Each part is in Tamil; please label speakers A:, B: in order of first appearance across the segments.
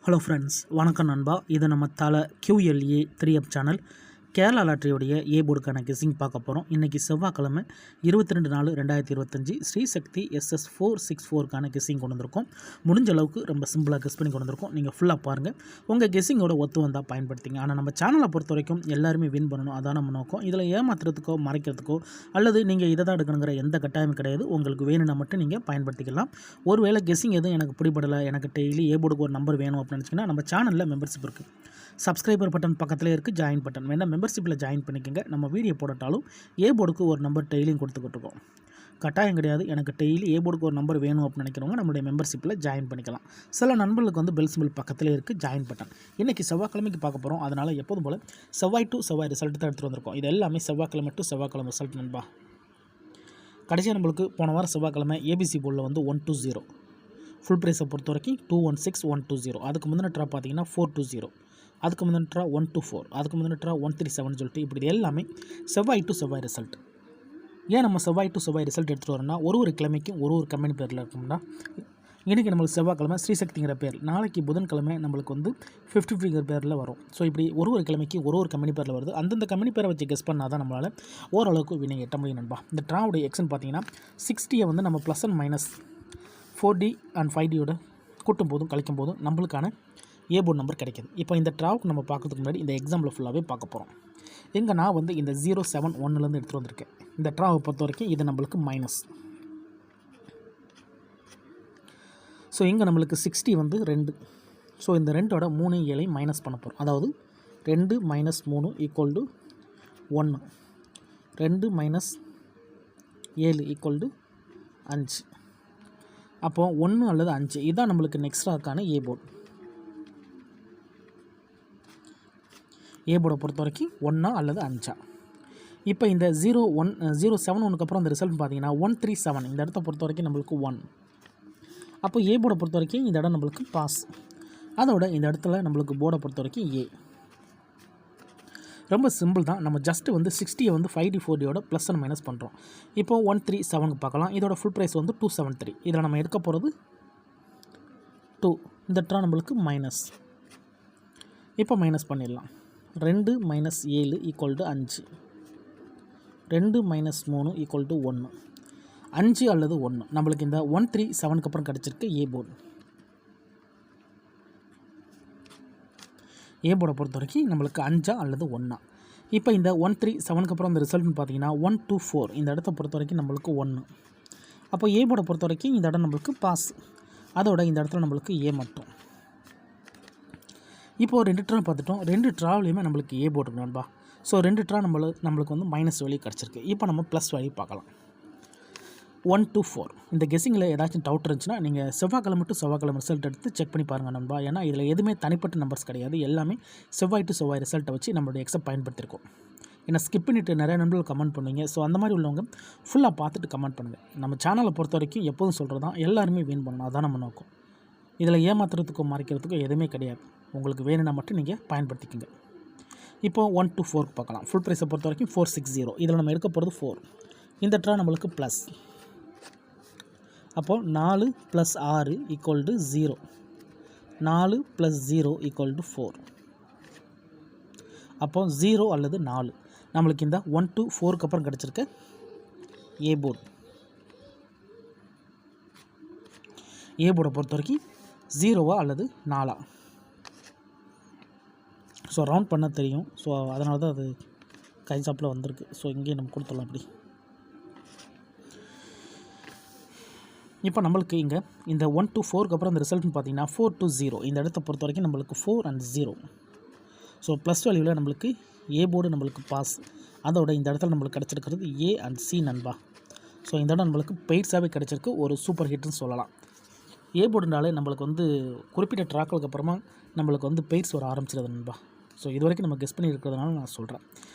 A: ஹலோ ஃப்ரெண்ட்ஸ், வணக்கம் நண்பா. இது நம்ம தலை QLA 3 சேனல் கேரளா லாட்டரியோடைய ஏ போர்டுக்கான கெஸ்ஸிங் பார்க்க போகிறோம். இன்றைக்கி செவ்வாய்க்கிழமை 22/4/2025 ஸ்ரீசக்தி SS464க்கான கெஸ்ஸிங் கொண்டு வந்திருக்கோம். முடிஞ்ச அளவுக்கு ரொம்ப சிம்பிளாக கெஸ் பண்ணி கொண்டு வந்திருக்கோம். நீங்கள் ஃபுல்லாக பாருங்கள். உங்கள் கெஸ்ஸிங்கோட ஒத்து வந்தால் பயன்படுத்திங்க. ஆனால் நம்ம சேனலை பொறுத்த வரைக்கும் எல்லாருமே வின் பண்ணணும், அதான் நம்ம நோக்கம். இதில் ஏமாத்துறதுக்கோ மறைக்கிறதுக்கோ அல்லது நீங்கள் இதை தான் எடுக்கணுங்கிற எந்த கட்டாயமும் கிடையாது. உங்களுக்கு வேணும்னா மட்டும் நீங்கள் பயன்படுத்திக்கலாம். ஒருவேளை கெஸ்ஸிங் எதுவும் எனக்கு பிடிபடலை, எனக்கு டெய்லி ஏ போர்டுக்கு ஒரு நம்பர் வேணும் அப்படின்னு நினச்சிங்கன்னா நம்ம சேனலில் மெம்பர்ஷிப் இருக்குது. சப்ஸ்கிரைபர் பட்டன் பக்கத்தில் இருக்குது, ஜாயின் பட்டன் வேணால் மெம்பர்ஷிப்பில் ஜாயின் பண்ணிக்கோங்க. நம்ம வீடியோ போடட்டாலும் ஏ போர்டுக்கு ஒரு நம்பர் டெய்லியும் கொடுத்துக்கிட்டுருக்கோம். கட்டாயம் கிடையாது. எனக்கு டெய்லி ஏ போர்டுக்கு ஒரு நம்பர் வேணும் அப்படின்னு நினைக்கிறவங்க நம்மளுடைய மெம்பர்ஷிப்பில் ஜாயின் பண்ணிக்கலாம். சில நண்பர்களுக்கு வந்து பெல் சிம்பிள் பக்கத்தில் இருக்குது, ஜாயின் பட்டன். இன்றைக்கி செவ்வாய்க்கிழமைக்கு பார்க்க போகிறோம். அதனால் எப்போதும் போல் செவ்வாய் டு செவ்வாய் ரிசல்ட் தான் எடுத்துகிட்டு வந்திருக்கோம். இது எல்லாமே செவ்வாய்க்கிழமை டு செவ்வாய்க்கிழமை ரிசல்ட் நண்பா. கடைசியாக நம்மளுக்கு போன வாரம் செவ்வாய்க்கிழமை ஏபிசி போர்டில் வந்து 120 ஃபுல் ப்ரைஸை பொறுத்த வரைக்கும் 216,120. அதுக்கு முந்தின ட்ரா பார்த்தீங்கன்னா 420, அதுக்கு முந்தின ட்ரா 124, அதுக்கு முந்தின ட்ரா 137 சொல்லிட்டு இப்படி இது எல்லாமே செவ்வாய் டு செவ்வாய் ரிசல்ட். ஏன் நம்ம செவ்வாய் டு செவ்வாய் ரிசல்ட் எடுத்துகிட்டு வரோம்னா ஒரு கம்பெனிக்கும் ஒரு கம்பெனி பேரில் இருக்கும்னா, இன்றைக்கி நம்மளுக்கு செவ்வாய்க்கிழமை ஸ்ரீசக்திங்கிற பேர், நாளைக்கு புதன்கிழமை நம்மளுக்கு வந்து 50 பேரில் வரும். ஸோ இப்படி ஒரு கம்பெனிக்கு ஒரு கம்பெனி பேரில் வருது. அந்தந்த கம்பெனி பேரை வச்சு கெஸ் பண்ணால் தான் நம்மளால் ஓரளவுக்கு வினை எட்ட முடியும் நண்பா. இந்த ட்ராவுடைய எக்ஸ்ன்னு பார்த்தீங்கன்னா 60 வந்து நம்ம plus and minus 4D and 5Dயோட கூட்டும் போதும் கழிக்கும் போதும் நம்மளுக்கான ஏ போர்டு நம்பர் கிடைக்கிது. இப்போ இந்த ட்ராவுக்கு நம்ம பார்க்கறதுக்கு முன்னாடி இந்த எக்ஸாம்பிள் ஃபுல்லாகவே பார்க்க போகிறோம். நான் வந்து இந்த 071லேருந்து எடுத்துகிட்டு வந்திருக்கேன். இந்த ட்ராவை பொறுத்த வரைக்கும் இது நம்மளுக்கு மைனஸ். ஸோ இங்கே நம்மளுக்கு 60 வந்து 2. ஸோ இந்த 2ஓட 3 7 மைனஸ் பண்ண போகிறோம். அதாவது 2 - 3 = 1, 2 - 7 = 5. அப்போது 1 அல்லது 5 இதுதான் நம்மளுக்கு நெக்ஸ்ட்ராக்கான ஏ போர்டு. ஏ போர்டை பொறுத்த வரைக்கும் 1 அல்லது 5. இப்போ இந்த 071க்கு அப்புறம் அந்த ரிசல்ட் பார்த்தீங்கன்னா 137. இந்த இடத்த பொறுத்த வரைக்கும் நம்மளுக்கு 1. அப்போ ஏ போர்டை பொறுத்த வரைக்கும் இந்த இடம் நம்மளுக்கு பாஸ். அதோட இந்த இடத்துல நம்மளுக்கு போர்டை பொறுத்த வரைக்கும் ஏ. ரொம்ப சிம்பிள் தான். நம்ம ஜஸ்ட்டு வந்து 60 வந்து 5D 4Dயோட ப்ளஸ் அண்ட் மைனஸ் பண்ணுறோம். இப்போது 137க்கு பார்க்கலாம். இதோட ஃபுல் ப்ரைஸ் வந்து 273. இதில் நம்ம எடுக்க போகிறது 2. இந்த ட்ரா நம்மளுக்கு மைனஸ். இப்போ மைனஸ் பண்ணிடலாம். 2 - 7 = 5, 2 - 3 = 1, 5 அல்லது 1 நம்மளுக்கு இந்த 137க்கு அப்புறம் கிடச்சிருக்கு ஏ போர்டு. ஏ போர்டை பொறுத்த வரைக்கும் நம்மளுக்கு 5 அல்லது 1. இப்போ இந்த 137க்கு அப்புறம் அந்த ரிசல்ட்னு பார்த்தீங்கன்னா 124. இந்த இடத்த பொறுத்த வரைக்கும் நம்மளுக்கு 1. அப்போ ஏ போர்டை பொறுத்த வரைக்கும் இந்த இடம் நம்மளுக்கு பாஸ். அதோட இந்த இடத்துல நம்மளுக்கு ஏ மட்டும். இப்போது 2 ட்ரா பார்த்துட்டோம். 2 ட்ராவிலையுமே நம்மளுக்கு ஏ போர்டு நண்பா. ஸோ 2 ட்ரா நம்மளுக்கு வந்து மைனஸ் வேல்யூ கிடச்சிருக்கு. இப்போ நம்ம ப்ளஸ் வேல்யூ பார்க்கலாம். 124. இந்த கெஸ்ஸிங்கில் ஏதாச்சும் டவுட் இருந்துச்சுன்னா நீங்கள் செவ்வாய்க்கிழமை டு செவ்வாய்க்கிழமை ரிசல்ட் எடுத்து செக் பண்ணி பாருங்கள் நண்பா. ஏன்னா இதில் எதுவுமே தனிப்பட்ட நம்பர்ஸ் கிடையாது. எல்லாமே செவ்வாய் டு செவ்வாய் ரிசல்ட்டை வச்சு நம்மளுடைய எக்ஸை பயன்படுத்தியிருக்கோம். ஏன்னா ஸ்கிப் பண்ணிவிட்டு நிறைய நண்பர்கள் கமெண்ட் பண்ணுவீங்க. ஸோ அந்த மாதிரி உள்ளவங்க ஃபுல்லாக பார்த்துட்டு கமெண்ட் பண்ணுங்கள். நம்ம சேனலை பொறுத்த வரைக்கும் எப்போதும் சொல்கிறது தான், எல்லாருமே வின் பண்ணணும், அதான் நம்ம நோக்கம். இதில் ஏமாத்துறதுக்கோ மறைக்கிறதுக்கோ எதுவுமே கிடையாது. உங்களுக்கு வேணும்னா மட்டும் நீங்கள் பயன்படுத்திக்கோங்க. இப்போது 1 to 4 பார்க்கலாம். ஃபுல் ப்ரைஸை பொறுத்த வரைக்கும் 460. இதில் நம்ம எடுக்க போகிறது 4. இந்த ட்ரா நம்மளுக்கு ப்ளஸ். அப்போது 4 + 6 = 0, 4 + 0 = 4. அப்போது 0 அல்லது 4 நம்மளுக்கு இந்த 1 to 4க்கு அப்புறம் கிடச்சிருக்க ஏ போர்டு. ஏ போர்டை பொறுத்த வரைக்கும் 0வா அல்லது 4. ஸோ ரவுண்ட் பண்ண தெரியும். ஸோ அதனால தான் அது கை சாப்பில் வந்திருக்கு. ஸோ இங்கேயே நம்ம கொடுத்துடலாம் அப்படி. இப்போ நம்மளுக்கு இங்கே இந்த 1 to 4க்கு அப்புறம் அந்த ரிசல்ட்னு பார்த்தீங்கன்னா 4 to 0. இந்த இடத்த பொறுத்த வரைக்கும் நம்மளுக்கு 4 and 0. ஸோ ப்ளஸ் வேல்யூவில் நம்மளுக்கு ஏ போர்டு நம்மளுக்கு பாஸ். அதோட இந்த இடத்துல நம்மளுக்கு கிடச்சிருக்கிறது ஏ அண்ட் சி நண்பா. ஸோ இந்த இடம் நம்மளுக்கு பெய்ட்ஸாகவே கிடச்சிருக்கு. ஒரு சூப்பர் ஹிட்னு சொல்லலாம். ஏ போர்டுனாலே நம்மளுக்கு வந்து குறிப்பிட்ட ட்ராக்களுக்கு அப்புறமா நம்மளுக்கு வந்து பெய்ட்ஸ் வர ஆரம்பிச்சிருது நண்பா. ஸோ இது வரைக்கும் நம்ம கெஸ் பண்ணி இருக்கிறதுனால நான் சொல்கிறேன்.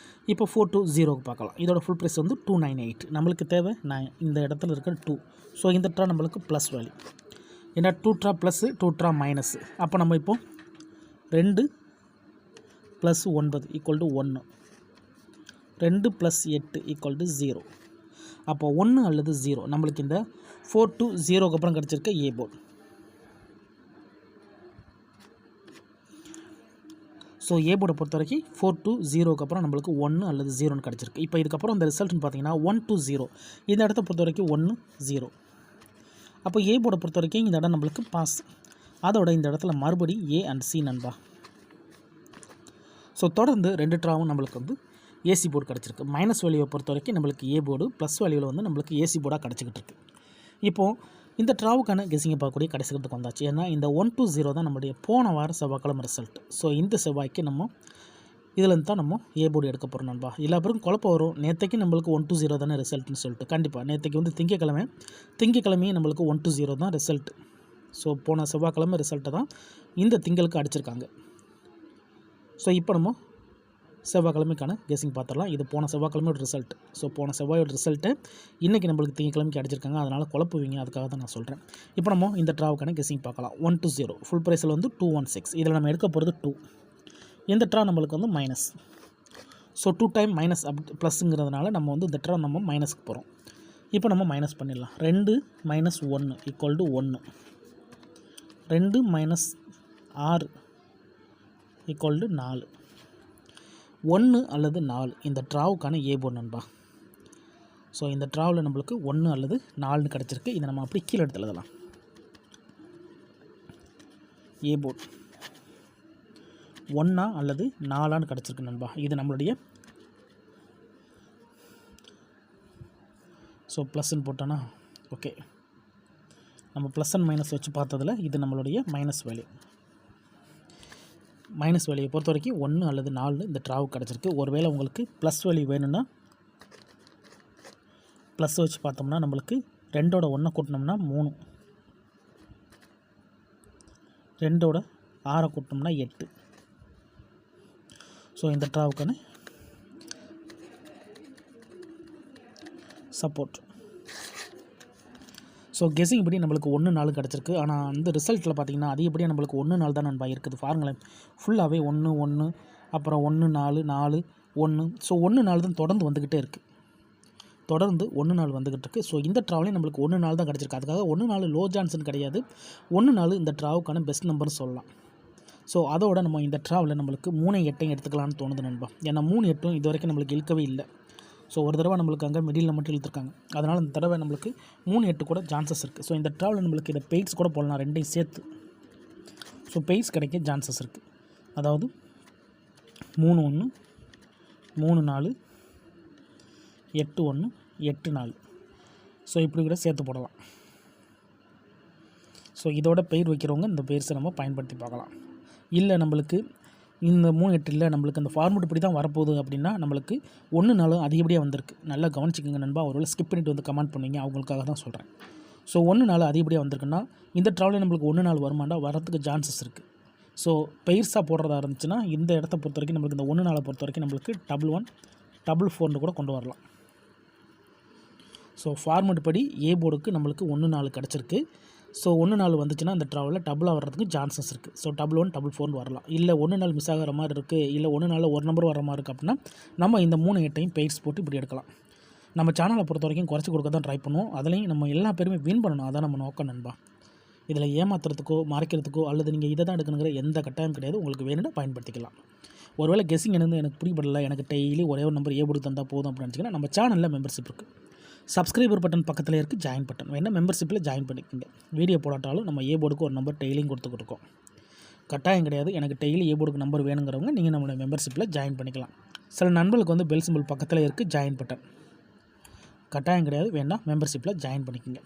A: இப்போ 4 to 0க்கு பார்க்கலாம். இதோட ஃபுல் ப்ரைஸ் வந்து 298. நம்மளுக்கு தேவை இந்த இடத்துல இருக்கிற 2. ஸோ இந்த ட்ரா நம்மளுக்கு ப்ளஸ் வேல்யூ. ஏன்னா 2 ட்ரா ப்ளஸ்ஸு 2 ட்ரா மைனஸு. அப்போ நம்ம இப்போது 2 + 9 = 1, 2 + 8 = 0. அப்போ 1 அல்லது 0 நம்மளுக்கு இந்த 4 to 0க்கு அப்புறம் கிடச்சிருக்க ஏ போர்டு. ஸோ ஏ போர்டை பொறுத்த வரைக்கும் 4 to 0க்கு அப்புறம் நம்மளுக்கு 1 அல்லது 0ன்னு கிடச்சிருக்கு. இப்போ இதுக்கப்புறம் இந்த ரிசல்ட்னு பார்த்தீங்கன்னா 1 to 0, இந்த இடத்த பொறுத்த வரைக்கும் 1 0. அப்போ ஏ போர்டை பொறுத்த வரைக்கும் இந்த இடம் நம்மளுக்கு பாஸ். அதோட இந்த இடத்துல மறுபடி ஏ அண்ட் சி நண்பா. ஸோ தொடர்ந்து 2 ட்ராவும் நம்மளுக்கு வந்து ஏசி போர்டு கிடச்சிருக்கு. மைனஸ் வேல்யூவை பொறுத்த வரைக்கும் நம்மளுக்கு ஏ போர்டு, ப்ளஸ் வேல்யூவில் வந்து நம்மளுக்கு ஏசி போர்டாக கிடச்சிக்கிட்டு இருக்குது. இப்போது இந்த ட்ராவுக்கான கெஸிங்கை பார்க்கக்கூடிய கடைசிக்கிறதுக்கு வந்தாச்சு. ஏன்னா இந்த 1 to 0 தான் நம்மளுடைய போன வாரம் செவ்வாய்க்கிழமை ரிசல்ட். ஸோ இந்த செவ்வாய்க்கு நம்ம இதுலேருந்து தான் நம்ம ஏ போர்டு எடுக்க போகிறோம் நண்பா. எல்லா பேருக்கும் குழப்பம் வரும், நேற்றைக்கு நம்மளுக்கு 1 to 0 தானே ரிசல்ட்னு சொல்லிட்டு. கண்டிப்பாக நேற்றைக்கு வந்து திங்கக்கிழமையும் நம்மளுக்கு 1 to 0 தான் ரிசல்ட். ஸோ போன செவ்வாய்க்கிழமை ரிசல்ட்டை தான் இந்த திங்களுக்கு அடிச்சிருக்காங்க. ஸோ இப்போ நம்ம செவ்வாய்க்கிழமைக்கான கெஸிங் பார்த்துடலாம். இது போன செவ்வாய்க்கிழமையோட ரிசல்ட். ஸோ போன செவ்வாயோட ரிசல்ட்டு இன்றைக்கி நம்மளுக்கு திங்கக்கிழமைக்கு அடிச்சிருக்காங்க. அதனால் குழப்புவீங்க, அதுக்காக தான் நான் சொல்கிறேன். இப்போ நம்ம இந்த ட்ராவுக்கான கெஸிங் பார்க்கலாம். 1 to 0 ஃபுல் ப்ரைஸில் வந்து 216. இதில் நம்ம எடுக்க போகிறது 2. இந்த ட்ரா நம்மளுக்கு வந்து மைனஸ். ஸோ 2 டைம் மைனஸ் ப்ளஸ்ங்கிறதுனால நம்ம வந்து இந்த ட்ரா நம்ம மைனஸ்க்கு போகிறோம். இப்போ நம்ம மைனஸ் பண்ணிடலாம். 2 - 1 = 1. 2 - 6 = 4. 1 அல்லது 4 இந்த ட்ராவுக்கான ஏ போர்டு நண்பா. ஸோ இந்த ட்ராவில் நம்மளுக்கு 1 அல்லது 4ன்னு கிடச்சிருக்கு. இதை நம்ம அப்படி கீழே எடுத்து எழுதலாம். ஏ போர்டு 1 அல்லது 4 கிடச்சிருக்கு நண்பா. இது நம்மளுடைய ஸோ ப்ளஸ்ன்னு போட்டோன்னா ஓகே. நம்ம ப்ளஸ் அண்ட் மைனஸ் வச்சு பார்த்ததில் இது நம்மளுடைய மைனஸ் வேல்யூ. மைனஸ் வேல்யூவை பொறுத்த வரைக்கும் 1 அல்லது 4 இந்த ட்ராவுக்கு கிடச்சிருக்கு. ஒருவேளை உங்களுக்கு ப்ளஸ் வேல்யூ வேணும்னா ப்ளஸ் வச்சு பார்த்தோம்னா நம்மளுக்கு 2ஓட 1 கூட்டினோம்னா 3, 2ஓட 6 கூட்டினோம்னா 8. ஸோ இந்த ட்ராவுக்கான சப்போர்ட். ஸோ கெஸிங் படி நம்மளுக்கு 1 4 கிடச்சிருக்கு. ஆனால் அந்த ரிசல்ட்டில் பார்த்தீங்கன்னா அதிகப்படியாக நம்மளுக்கு 1 4 தான் நண்பா இருக்குது. பாருங்களேன், ஃபுல்லாகவே 1 1 அப்புறம் 1 4 4 1. ஸோ 1 4 தான் தொடர்ந்து வந்துக்கிட்டே இருக்குது. தொடர்ந்து 1 4 வந்துக்கிட்டு இருக்குது. ஸோ இந்த ட்ராவிலையும் நம்மளுக்கு 1 4 தான் கிடச்சிருக்கு. அதுக்காக 1 4 லோ சான்ஸ்னு கிடையாது. 1 4 இந்த ட்ராவுக்கான பெஸ்ட் நம்பர்னு சொல்லலாம். ஸோ அதோட நம்ம இந்த ட்ராவில் நம்மளுக்கு 3 8 எடுத்துக்கலாம்னு தோணுது நண்பா. ஏன்னா 3 8 இது வரைக்கும் நம்மளுக்கு இழுக்கவே இல்லை. ஸோ ஒரு தடவை நம்மளுக்கு அங்கே மிடில் மட்டும் இழுத்துருக்காங்க. அதனால் இந்த தடவை நம்மளுக்கு 3 8 கூட சான்சஸ் இருக்குது. ஸோ இந்த ட்ராவில் நம்மளுக்கு இதை பெய்ட்ஸ் கூட போடலாம், ரெண்டையும் சேர்த்து. ஸோ பெய்ட்ஸ் கிடைக்க சான்சஸ் இருக்குது. அதாவது 3 1 3 4 8 1 8 4. ஸோ இப்படி கூட சேர்த்து போடலாம். ஸோ இதோட பெயர் வைக்கிறவங்க இந்த பெயர்ஸை நம்ம பயன்படுத்தி பார்க்கலாம். இல்லை நம்மளுக்கு இந்த 3 8 இல்லை, நம்மளுக்கு அந்த ஃபார்மெட் இப்படி தான் வரப்போகுது அப்படின்னா நம்மளுக்கு 1 4 அதிகப்படியாக வந்திருக்கு. நல்லா கவனிச்சிக்கோங்க நண்பா. ஒருவேளை ஸ்கிப் பண்ணிட்டு வந்து கமெண்ட் பண்ணுவீங்க, அவங்களுக்காக தான் சொல்கிறேன். ஸோ 1 4 அதிகப்படியாக வந்திருக்குன்னா இந்த ட்ராவலில் நம்மளுக்கு 1 4 வருமாண்டா வரத்துக்கு சான்சஸ் இருக்குது. ஸோ பெயர்ஸாக போடுறதா இருந்துச்சுன்னா இந்த இடத்த பொறுத்த வரைக்கும் நம்மளுக்கு இந்த 1 4 பொறுத்த வரைக்கும் நம்மளுக்கு 1 1 4 கூட கொண்டு வரலாம். ஸோ ஃபார்மெட் படி ஏ போர்டுக்கு நம்மளுக்கு 1 4 கிடச்சிருக்கு. ஸோ 1 4 வந்துச்சுன்னா இந்த ட்ராவலில் டபுளாக வர்றதுக்கு சான்சஸ் இருக்குது. ஸோ 1 1 4 வரலாம். இல்லை 1 4 மிஸ் ஆகிற மாதிரி இருக்குது, இல்லை 1 4 ஒரு நம்பர் வர மாதிரி இருக்குது அப்படின்னா நம்ம இந்த 3 8 பெய்ட்ஸ் போட்டு இப்படி எடுக்கலாம். நம்ம சேனலை பொறுத்த வரைக்கும் குறைச்சி கொடுக்க தான் ட்ரை பண்ணுவோம். அதுலேயும் நம்ம எல்லா பேருமே வின் பண்ணணும், அதான் நம்ம நோக்கம் நண்பா. இதில் ஏமாத்துறதுக்கோ மறைக்கிறதுக்கோ அல்லது நீங்கள் இதை தான் எடுக்கணுங்கிற எந்த கட்டாயம் கிடையாது. உங்களுக்கு வேணும்னா பயன்படுத்திக்கலாம். ஒருவேளை கெஸிங் எனக்கு பிடிபடலை, எனக்கு டெய்லி ஒரே ஒரு நம்பர் ஏ போர்டு தந்தால் போதும் அப்படின்னு நினச்சிங்கன்னா நம்ம சேனலில் மெம்பர்ஷிப் இருக்குது. சப்ஸ்கிரைபர் பட்டன் பக்கத்தில் இருக்குது ஜாயின் பட்டன், வேணால் மெம்பர்ஷிப்பில் ஜாயின் பண்ணிக்கோங்க. வீடியோ போடாட்டாலும் நம்ம ஏ போர்டுக்கு ஒரு நம்பர் டெய்லியும் கொடுத்துக்கிட்டுருக்கோம். கட்டாயம் கிடையாது. எனக்கு டெய்லி ஏ போர்டுக்கு நம்பர் வேணுங்கிறவங்க நீங்கள் நம்மளோட மெம்பர்ஷிப்பில் ஜாயின் பண்ணிக்கலாம். சில நண்பர்களுக்கு வந்து பெல் சிம்பிள் பக்கத்தில் இருக்குது ஜாயின் பட்டன். கட்டாயம் கிடையாது, வேணால் மெம்பர்ஷிப்பில் ஜாயின் பண்ணிக்கோங்க.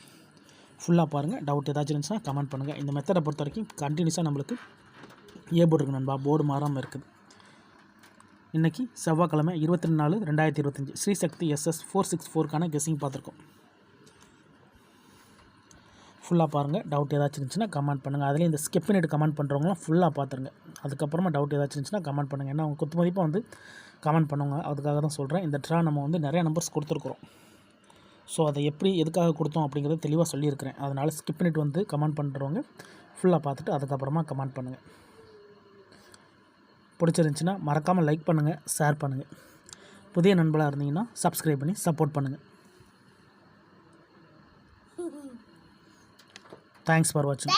A: ஃபுல்லாக பாருங்கள். டவுட் ஏதாச்சும் இருந்துச்சுன்னா கமெண்ட் பண்ணுங்கள். இந்த மெத்தடை பொறுத்த வரைக்கும் கண்டினியூஸாக நம்மளுக்கு ஏ போர்டு இருக்குது நண்பா, போர்டு மாறாமல் இருக்குது. இன்றைக்கி செவ்வாய்க்கிழமை 22/4/2025 ஸ்ரீசக்தி SS 464க்கான கெஸிங் பார்த்துருக்கோம். ஃபுல்லாக பாருங்கள். டவுட் ஏதாச்சும் இருந்துச்சுன்னா கமெண்ட் பண்ணுங்கள். அதில் இந்த ஸ்கிப் பண்ணிட்டு கமெண்ட் பண்ணுறவங்களாம் ஃபுல்லாக பார்த்துருங்க. அதுக்கப்புறமா டவுட் ஏதாச்சும் இருந்துச்சுன்னா கமெண்ட் பண்ணுங்கள். ஏன்னா அவங்க குத்து மதிப்பாக வந்து கமெண்ட் பண்ணுவாங்க, அதுக்காக தான் சொல்கிறேன். இந்த ட்ரா நம்ம வந்து நிறையா நம்பர்ஸ் கொடுத்துருக்குறோம். ஸோ அதை எப்படி எதுக்காக கொடுத்தோம் அப்படிங்கிறத தெளிவாக சொல்லியிருக்கிறேன். அதனால் ஸ்கிப் பண்ணிட்டு வந்து கமெண்ட் பண்ணுறவங்க ஃபுல்லாக பார்த்துட்டு அதுக்கப்புறமா கமெண்ட் பண்ணுங்கள். பிடிச்சிருந்துச்சின்னா மறக்காமல் லைக் பண்ணுங்கள், ஷேர் பண்ணுங்கள். புதிய நண்பர்களாக இருந்தீங்கன்னா சப்ஸ்கிரைப் பண்ணி சப்போர்ட் பண்ணுங்கள். தேங்க்ஸ் ஃபார் வாட்சிங்.